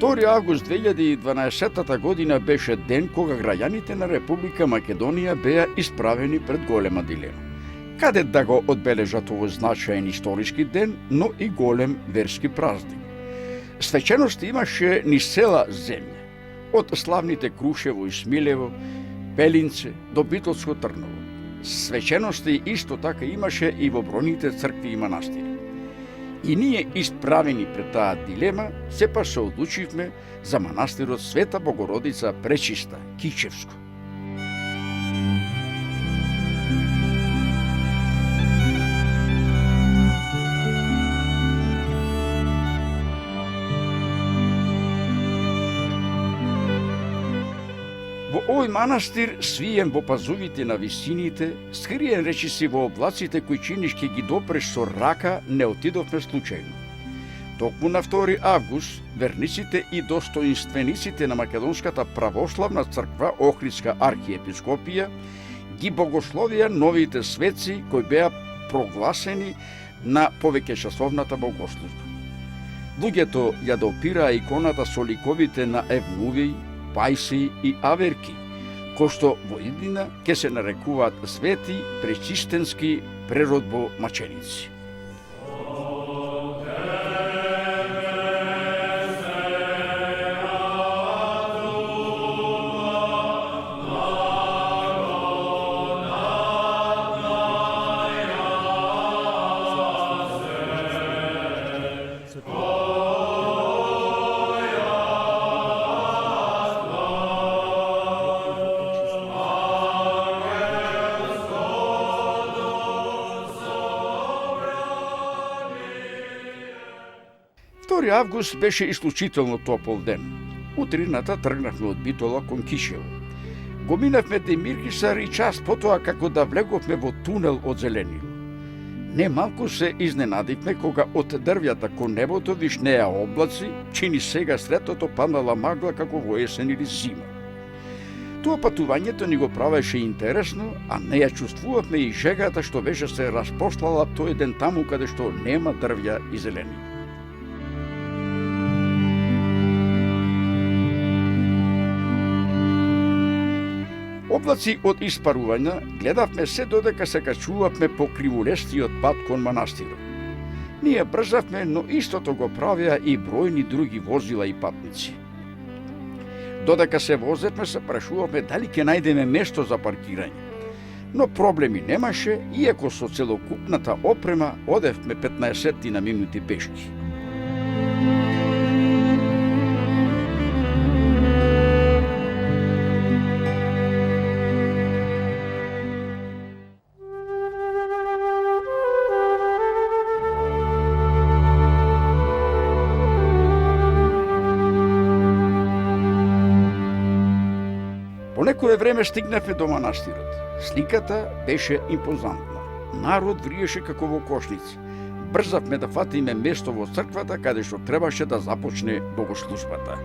2 август 2012 година беше ден кога граѓаните на Република Македонија беа исправени пред голема дилема. Каде да го одбележат овој значаен историски ден, но и голем верски празник? Свеченост имаше низ цела земја, од славните Крушево и Смилево, Белинце до Битолско Трново. Свечености исто така имаше и во бројните цркви и манастири. И ние, исправени пред таа дилема, сепак се одлучивме за манастирот Света Богородица Пречиста, Кичевско. Во овој манастир, свиен во пазувите на висините, скриен речиси во облаците кои чиниш ке ги допреш со рака, не отидовме случајно. Токму на 2 август, верниците и достоинствениците на Македонската православна црква Охридска архиепископија ги богословија новите светци кои беа прогласени на повеќечасовната богослужба. Луѓето ја допираа иконата со ликовите на Евнувиј, Пајси и Аверки, кои што во иднина ќе се нарекуваат свети пречистенски преродбо маченици. Август беше исклучително топол ден. Утрината тргнавме од Битола кон Кичево. Го минавме Демиркисар и час потоа како да влеговме во тунел од зеленило. Немалку се изненадивме кога од дрвјата кон небото вишнеа облаци, чини сега сретото паднала магла како во есен или зима. Тоа патувањето ни го правеше интересно, а не ја чувствувавме и жегата што беше се распошлала тој ден таму каде што нема дрвја и зеленило. Облаци од испарувања гледавме се додека се качувавме по кривулестиот пат кон манастирот. Ние брзавме, но истото го правеа и бројни други возила и патници. Додека се возевме, се прашувавме дали ќе најдеме место за паркирање. Но проблеми немаше, иако со целокупната опрема одевме 15 на минути пешки. По некое време стигнавме до манастирот. Сликата беше импозантна. Народ вриеше како во кошници. Брзавме да фатиме место во црквата каде што требаше да започне богослужбата.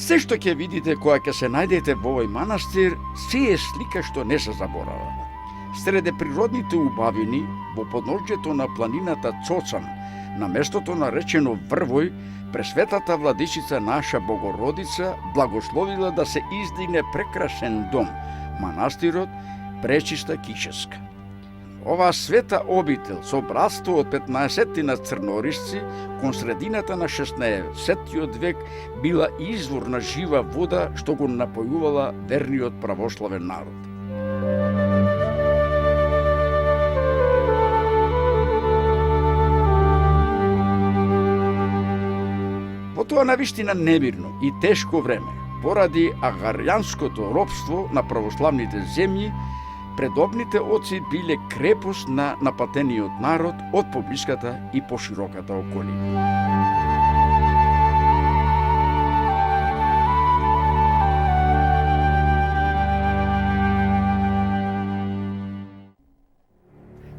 Се што ќе видите кога ќе се најдете во овој манастир, се е слика што не се заборава. Среде природните убавини, во подножјето на планината Цоцан, на местото наречено Врвој, пресветата владичица наша Богородица благословила да се издигне прекрасен дом, манастирот Пречиста Кичевска. Оваа света обител со братство од 15 на црнорисци кон средината на 16 век била извор на жива вода што го напојувала верниот православен народ. Во тоа навистина немирно и тешко време, поради агаријанското робство на православните земји, предобните оци биле крепост на напатениот народ од поблиската и пошироката околина.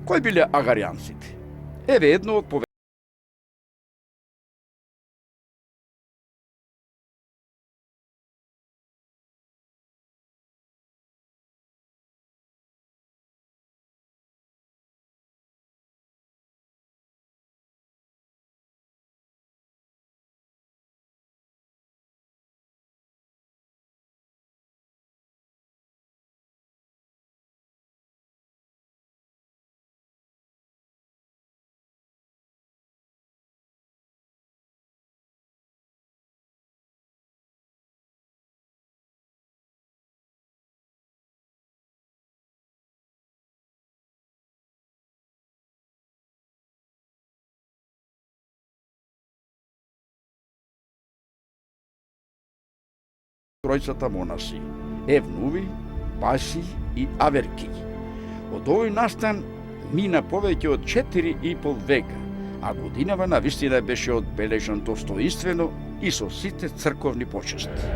Кои биле агаријанците? Еве едно од тројцата монаси Евнуви, Паси и Аверки. Од овој настан мина повеќе од 4,5 века, а годинава на вистина беше одбележан достоинствено и со сите црковни почести.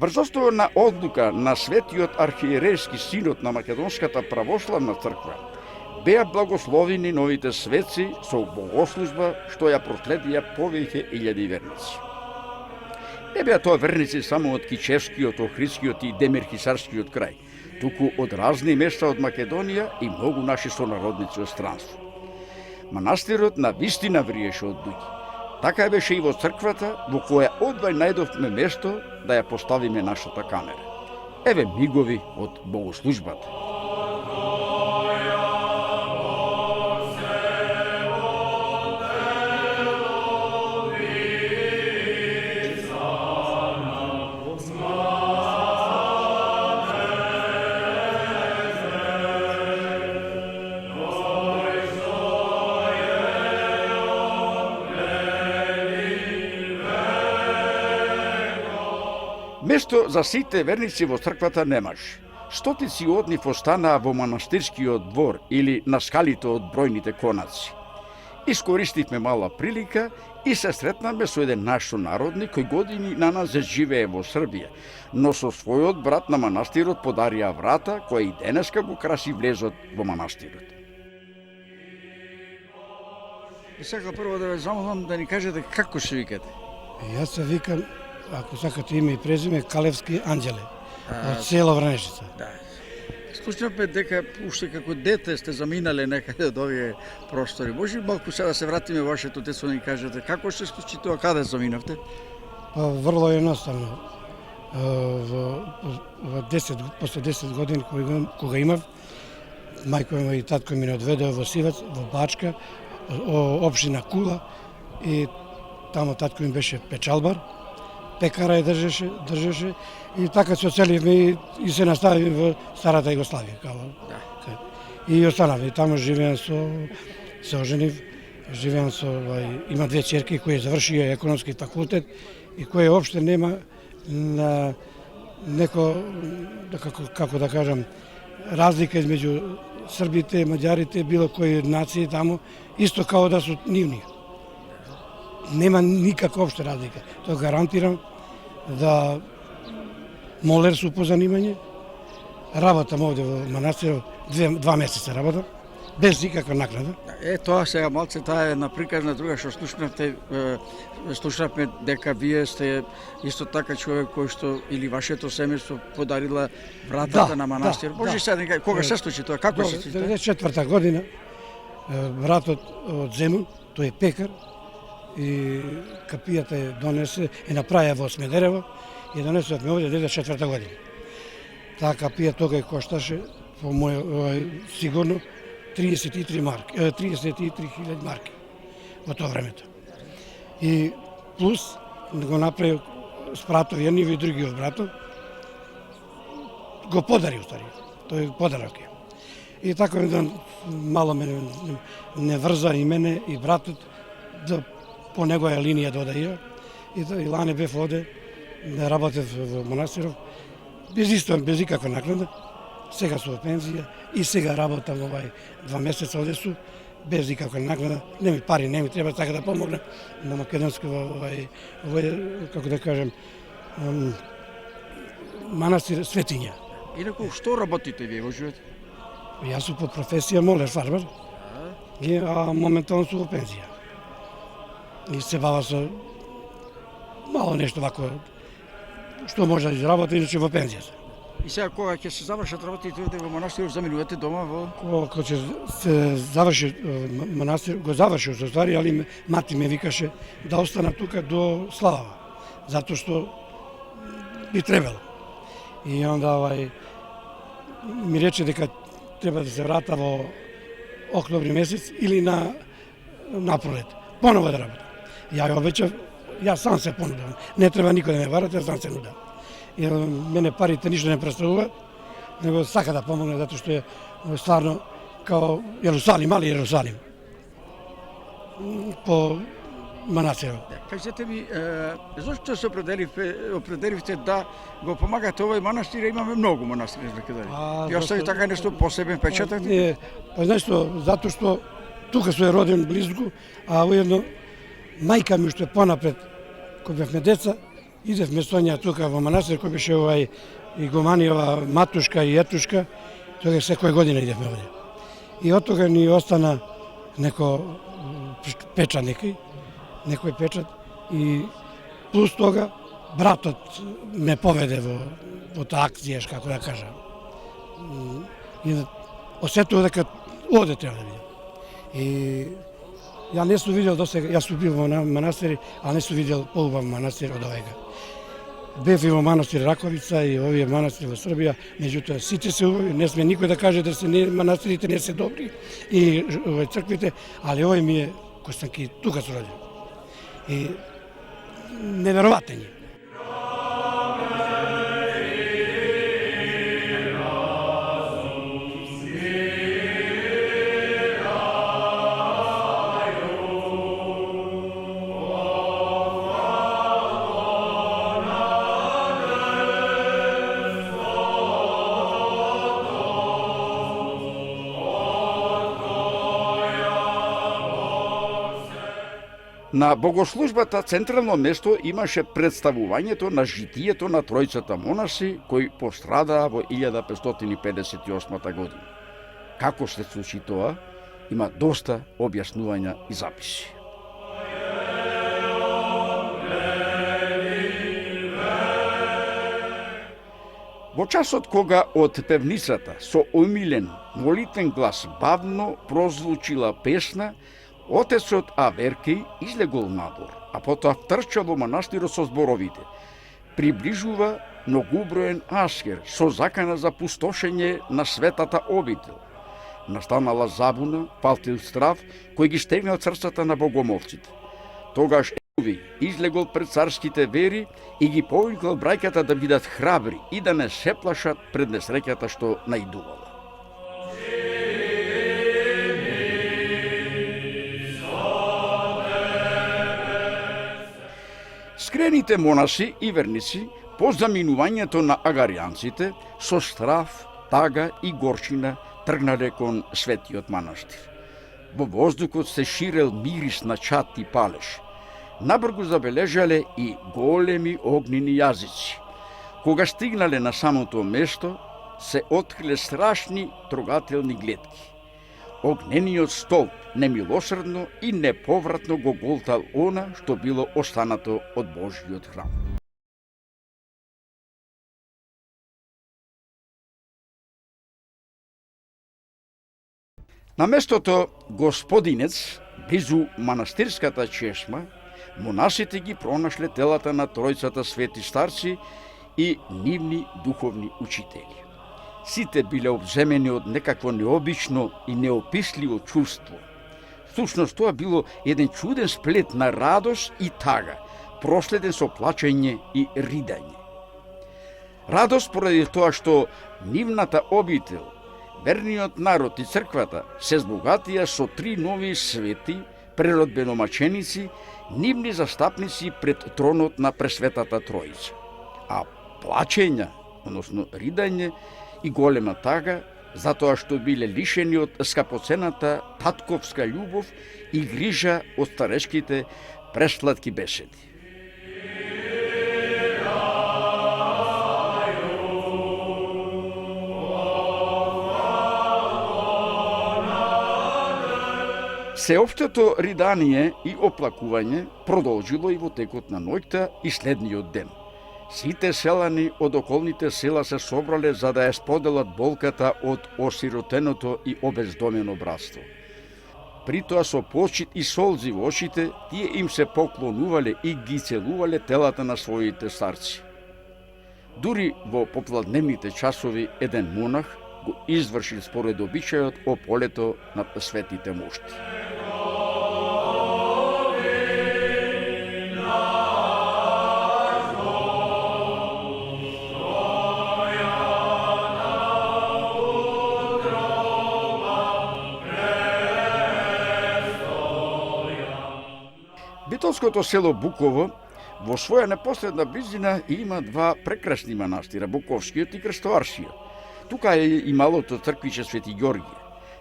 Врз основа на одлука на Светиот архиерейски синод на Македонската православна црква беа благословени новите светци со богослужба што ја проследија повеќе илјади верници. Не беа тоа верници само од Кичевскиот, Охридскиот и Демирхисарскиот крај, туку од разни места од Македонија и многу наши сонародници од странство. Манастирот на вистина вриеше од луѓе. Така беше и во црквата, во која одвај најдовме место да ја поставиме нашата камера. Еве мигови од богослужбата. Место за сите верници во црквата немаш. Стотици од нив останаа во манастирскиот двор или на скалите од бројните конаци. Искористивме мала прилика и се сретнаме со еден наш сонародник кој години на нас живее во Србија, но со својот брат на манастирот подарија врата која и денеска го краси влезот во манастирот. И сега прво да ве замолам да ни кажете како се викате. Јас се викам, ако сакате име и презиме, Калевски Анđеле, од село Вранешица. Да. Слушнавме дека уште како дете сте заминале некаде од овие простори. Може ли малку сега да се вратиме во вашето детство да ни кажете како се случи тоа, каде заминавте? Врло едноставно. После 10 години кога имав, мајко ми и татко ми не одведоа во Сивац, во Бачка, општина Кула, и тамо татко ми беше печалбар, пекара ја држеше и така се оцеливме и се наставивме во старата Југославија. И останавме, тамо живеам се оженив, живеам со, има две ќерки кои завршија економски факултет и кои опште нема на како да кажам, разлика измеѓу србите, маѓарите, било кои нации тамо, исто као да су нивни. Нема никаква општа разлика. Тоа гарантирам да молер су по занимање. Работам овде во манастирот, 2 месеца работам, без никаква накнада. Тоа сега малце, таа е една приказна друга што слушнавме дека вие сте исто така човек кој што или вашето семејство подарила вратата на манастир. Може сега кога се случи тоа, како се случи? 94-та година братот од Земун, тој е пекар, и капијата е донесе, направија во Смедерево и донесовме овде 94-та година. Таа капија тогаш кошташе по мој сигурно 33.000 марки во тоа времето. И плюс го направи спратов еднив и другиот братов, го подари устари. Тој подарок е. И така мало не врза и мене и братот да по негоја линија да одаја. И лане бев оде да работев во манастиров без никаква накнада. Сега су во пензија и сега работам 2 месеца оде су без никаква накнада. Не ми пари, не ми треба, така да помогнам на македонски како да кажем, манастир Светиња. Инаку, што работите вие во живот? Јас су по професија молер фармер, а моментално су во пензија. И се бава со мало нешто вако што може да изработи, иначе во пензија се. И сега кога ќе се завршат работите овде во манастирот, заминувате дома во... Кога ќе се заврши манастир, го завршил со ствари, али мати ме викаше да остана тука до слава, затоа што би требало. И онда ми рече дека треба да се врата во октомври месец или на пролет. Поново да работам. Ја ја обеќав, јас сам се понудам. Не треба никој да ме варат, јас сам се нудам. И мене парите ништо не представуваат, него сака да помогне затоа што е стварно као Јерусалим, мали Јерусалим. По манастирот. Кажете ми, зошто се определивте да го помагате овој манастир, имаме многу манастири за каде. Ја остави така нешто посебен печаток? Не, знаеш што, затоа што тука сум роден близко, а уедно мајка ми што е понапред, кога бевме деца, идевме со неа тука во манастир, кој беше игуманијова матушка и етушка, тога секоја година идевме овде. И од тога ни остана печат некој печат и плюс тога братот ме поведе во таа акција, како да кажам. И осетува дека овде треба да видам. И ја не сум видел досега, јас сум бил во манастири, а не сум видел поубав манастир од овега. Бев и во манастир Раковица и овие манастири во Србија, меѓутоа сите се убави, не сме никој да каже да се манастирите не се добри и црквите, али овој ми е Костанки, тука се родил. И неверојатен е. На богослужбата централно место имаше представувањето на житието на тројцата монаси кои пострадаа во 1558 година. Како се случи тоа, има доста објаснувања и записи. Во часот кога од певницата со умилен, молитвен глас бавно прозвучила песна, отецот Аверкеј излегол надвор, а потоа втрчал во манастирот со зборовите. Приближува многуброен аскер со закана за пустошење на светата обител. Настанала забуна, палтил страв, кој ги стегнал срцата на богомолците. Тогаш Еуви излегол пред царските вери и ги повикал браќата да бидат храбри и да не се плашат пред несреќата што наидувала. Скрените монаси и верници по заминувањето на агаријанците со страв, тага и горчина тргнале кон светиот манастир. Во воздухот се ширел мирис на чад и палеж. Набргу забележале и големи огнени јазици. Кога стигнале на самото место, се откриле страшни трогателни гледки. Огнениот столб немилосредно и неповратно го голтал она што било останато од Божјиот храм. На местото Господинец, близу манастирската чешма, монасите ги пронашле телата на тројцата свети старци и нивни духовни учители. Сите биле обземени од некакво необично и неописливо чувство. Всушност тоа било еден чуден сплет на радост и тага, проследен со плачење и ридање. Радост поради тоа што нивната обител, верниот народ и црквата се збогатија со 3 нови свети, преродбеномаченици, нивни застапници пред тронот на Пресветата Тројца. А плачења, односно ридање, и голема тага, затоа што биле лишени од скапоцената татковска љубов и грижа од старешките пресладки беседи. Сеопштето ридание и оплакување продолжило и во текот на ноќта и следниот ден. Сите селани од околните села се собрале за да ја споделат болката од осиротеното и обездомено братство. При тоа со почит и солзи во очите, тие им се поклонувале и ги целувале телата на своите старци. Дури во попладневните часови еден монах го извршил според обичајот ополето на светите мошти. Битолското село Буково во своја непосредна близина има два прекрасни манастира, Буковскиот и Крстоварскиот. Тука е и малото црквиче Свети Ѓорѓе.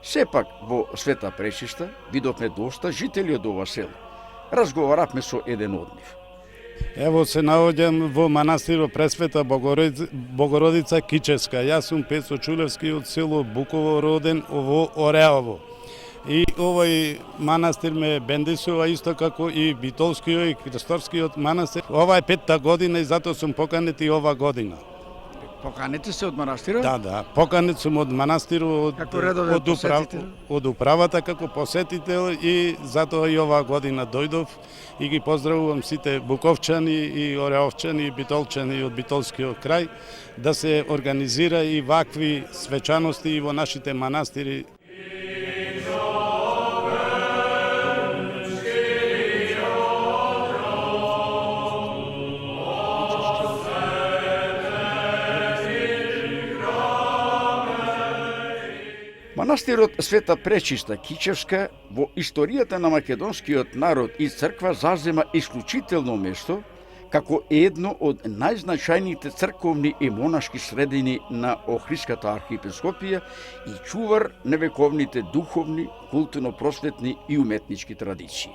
Сепак во Света Пречиста видовме доста жители од ова село. Разговаравме со еден од нив. Ево се наоѓам во манастирот Пресвета Богородица Кичевска. Јас сум Пецо Чулевски од село Буково, роден во Ореово. И овој манастир ме бендисува исто како и Битолскиот и Крсторскиот манастир. Ова е 5-та година и затоа сум поканет и ова година. Поканете се од манастирот? Да, поканет сум од манастирот, од управата како посетител и затоа и оваа година дојдов и ги поздравувам сите буковчани и ореовчани и битолчани од Битолскиот крај да се организира и вакви свечаности и во нашите манастири. Манастирот Света Пречиста Кичевска во историјата на македонскиот народ и црква зазема исклучително место како едно од најзначајните црковни и монашки средини на Охридската архиепископија и чувар на вековните духовни, културно-просветни и уметнички традиции.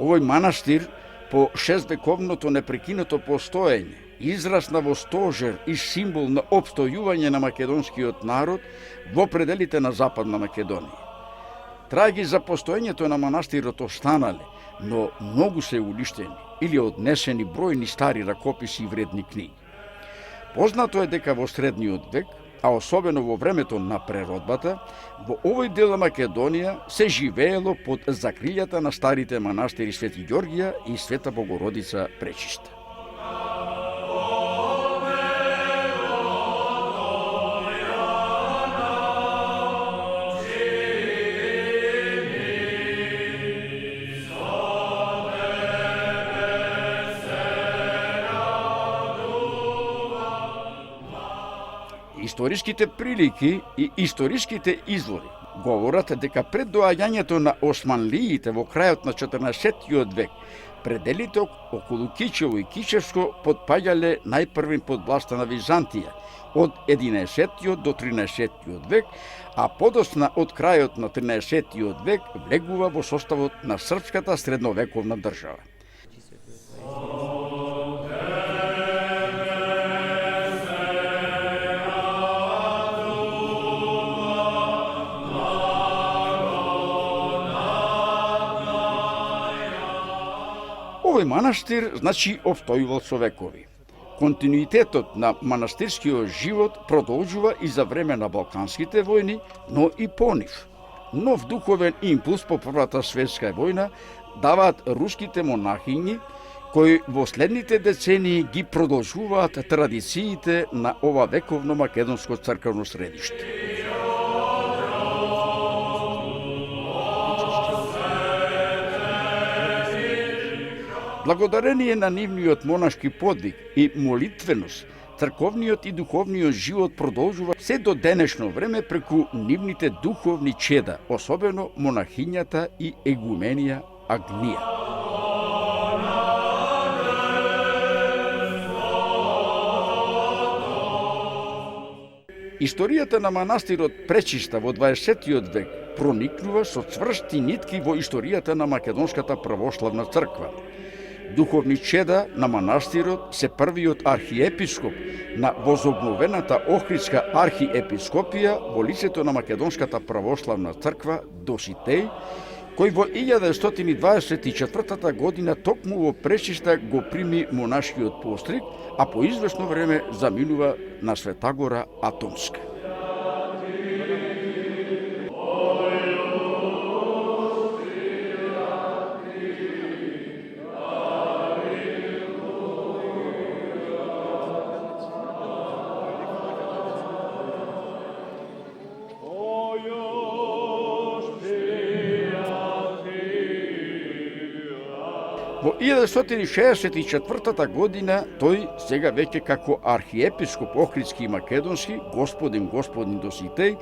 Овој манастир, по шествековното непрекинато постоење, израсна во стожер и символ на опстојување на македонскиот народ во пределите на Западна Македонија. Траги за постоењето на манастирот останале, но многу се уништени или однесени бројни стари ракописи и вредни книги. Познато е дека во средниот век, а особено во времето на преродбата, во овој дел на Македонија се живеело под закрилјата на старите манастири Свети Ѓорѓија и Света Богородица Пречиста. Историските прилики и историските извори говорат дека пред доаѓањето на османлиите во крајот на 14-тиот век, пределите околу Кичево и Кичевско потпаѓале најпрвин под власта на Византија од 11-тиот до 13-тиот век, а подосна од крајот на 13-тиот век влегува во составот на српската средновековна држава. Овој манастир, значи, опстојувал со векови. Континуитетот на манастирскиот живот продолжува и за време на Балканските војни, но и по нив. Нов духовен импулс по Првата светска војна даваат руските монахињи, кои во следните децении ги продолжуваат традициите на ова вековно македонско црквено средиште. Благодарение на нивниот монашки подвиг и молитвеност, црковниот и духовниот живот продолжува се до денешно време преку нивните духовни чеда, особено монахињата и егуменија Агнија. Историјата на манастирот Пречиста во 20-тиот век проникнува со цврсти нитки во историјата на Македонската православна црква. духовни чеда на манастирот се првиот архиепископ на возобновената Охридска архиепископија во лицето на Македонската православна црква Доситеј, кој во 1924 година токму во Пречиста го прими монашкиот постриг, а по извесно време заминува на Света Гора Атонска. Во 1964 година тој, сега веќе како архиепископ Охридски и Македонски, господин Доситеј,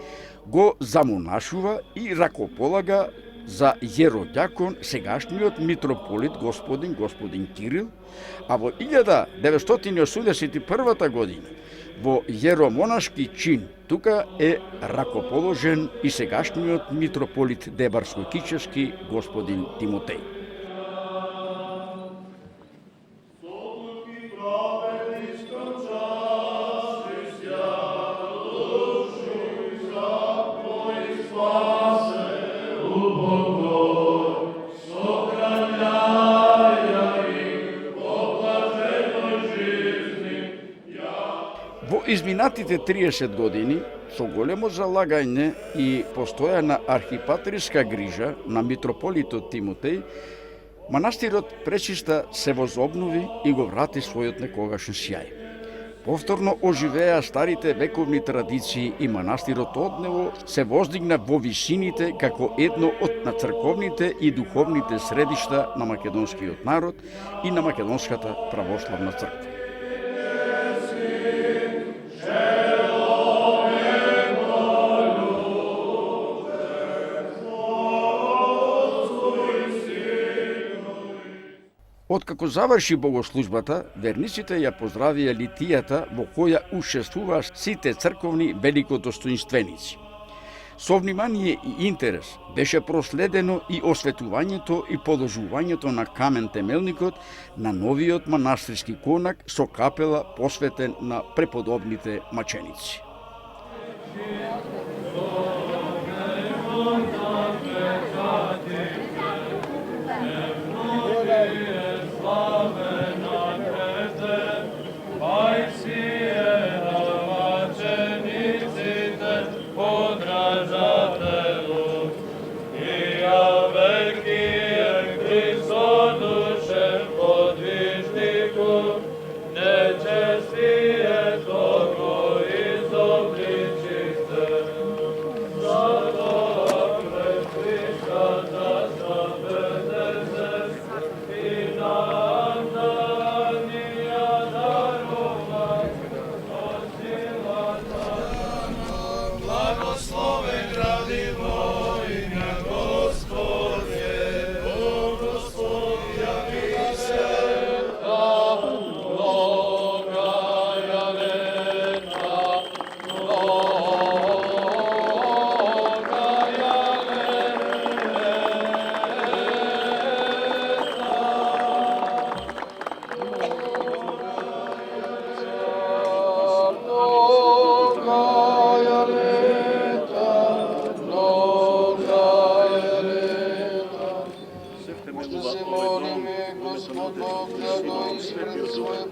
го замонашува и ракополага за јеродјакон сегашниот митрополит господин Кирил, а во 1981 година во јеромонашки чин тука е ракоположен и сегашниот митрополит Дебарско-Кичевски господин Тимотеј. Во изминатите 30 години, со големо залагање и постојана архипатриска грижа на митрополитот Тимотеј, манастирот Пречиста се возобнови и го врати својот некогашен сјај. Повторно оживеа старите вековни традиции и манастирот однево се воздигна во висините како едно од на црковните и духовните средишта на македонскиот народ и на Македонската православна црква. Откако заврши богослужбата, верниците ја поздравија литијата во која учествуваа сите црковни великодостоинственици. Со внимание и интерес беше проследено и осветувањето и положувањето на камен темелникот на новиот манастирски конак со капела посветен на преподобните маченици.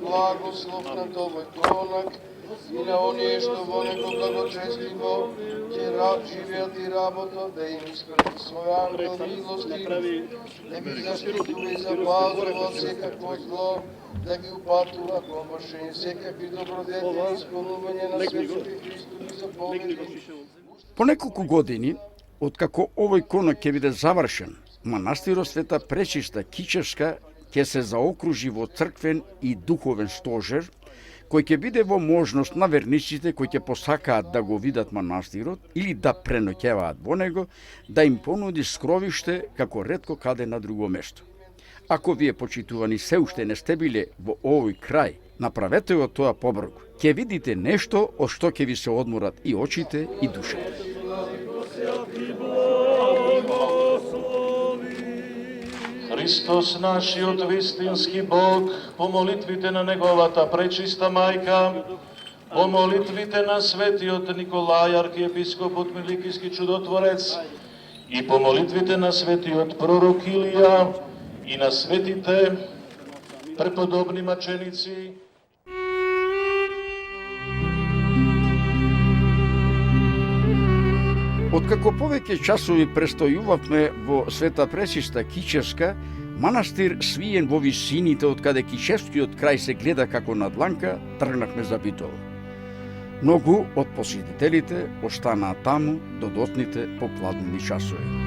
Благослов на овој конак и на оние што во него благочестиво ќе живеат и работат, да им испрати свој ангел милости, да ги заштитува и запазува од секакво зло, да ги упатува кон вршење секакви добродетели и исполнување на светови Христови заповеди. По неколку години, откако овој конак ќе биде завршен, манастирот Света Пречиста Кичевска ќе се заокружи во црквен и духовен стожер, кој ќе биде во можност на верниците кои ќе посакаат да го видат манастирот или да преноќеваат во него, да им понуди скровиште како ретко каде на друго место. Ако вие, почитувани, се уште не сте биле во овој крај, направете го тоа побрзо. Ќе видите нешто од што ќе ви се одморат и очите и душата. Христос нашиот вистински Бог, по молитвите на Неговата пречиста мајка, по молитвите на светиот Николај, архиепископот Миликиски чудотворец, и по молитвите на светиот пророк Илија и на светите преподобни маченици. Откако повеќе часови престојувавме во Света Пречиста Кичевска, манастир свиен во висините од каде Кичевскиот крај се гледа како на дланка, тргнавме за Битола. Многу од посетителите останаа таму до дотните попладнени часови.